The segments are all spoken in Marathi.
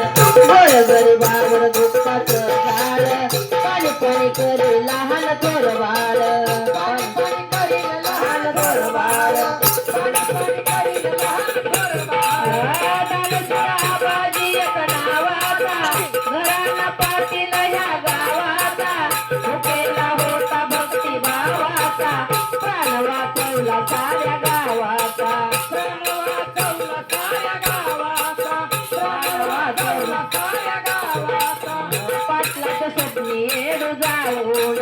गोळ गरिबावर दुःखाचं झाड पाणी पाणी करे लहान थोर बाळ पाणी पाणी करील लहान थोर बाळ पाणी पाणी करील लहान थोर बाळ दानशूर आबाजी एक नावाचा घराला पाटील ह्या गावाचा भुकेला होता भक्ती भावाचा प्राण वाचवला साऱ्या गावाचा प्राण वाचवला साऱ्या गावाचा प्राण वाचवला साऱ्या गावाचा पाटलाचं स्वप्नी येडू जाऊन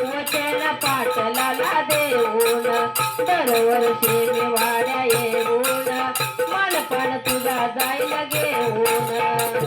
वचन पाटलाला देऊन दरवर्षी मी वाड्या येऊन मालपण तुझा जाईल घेऊन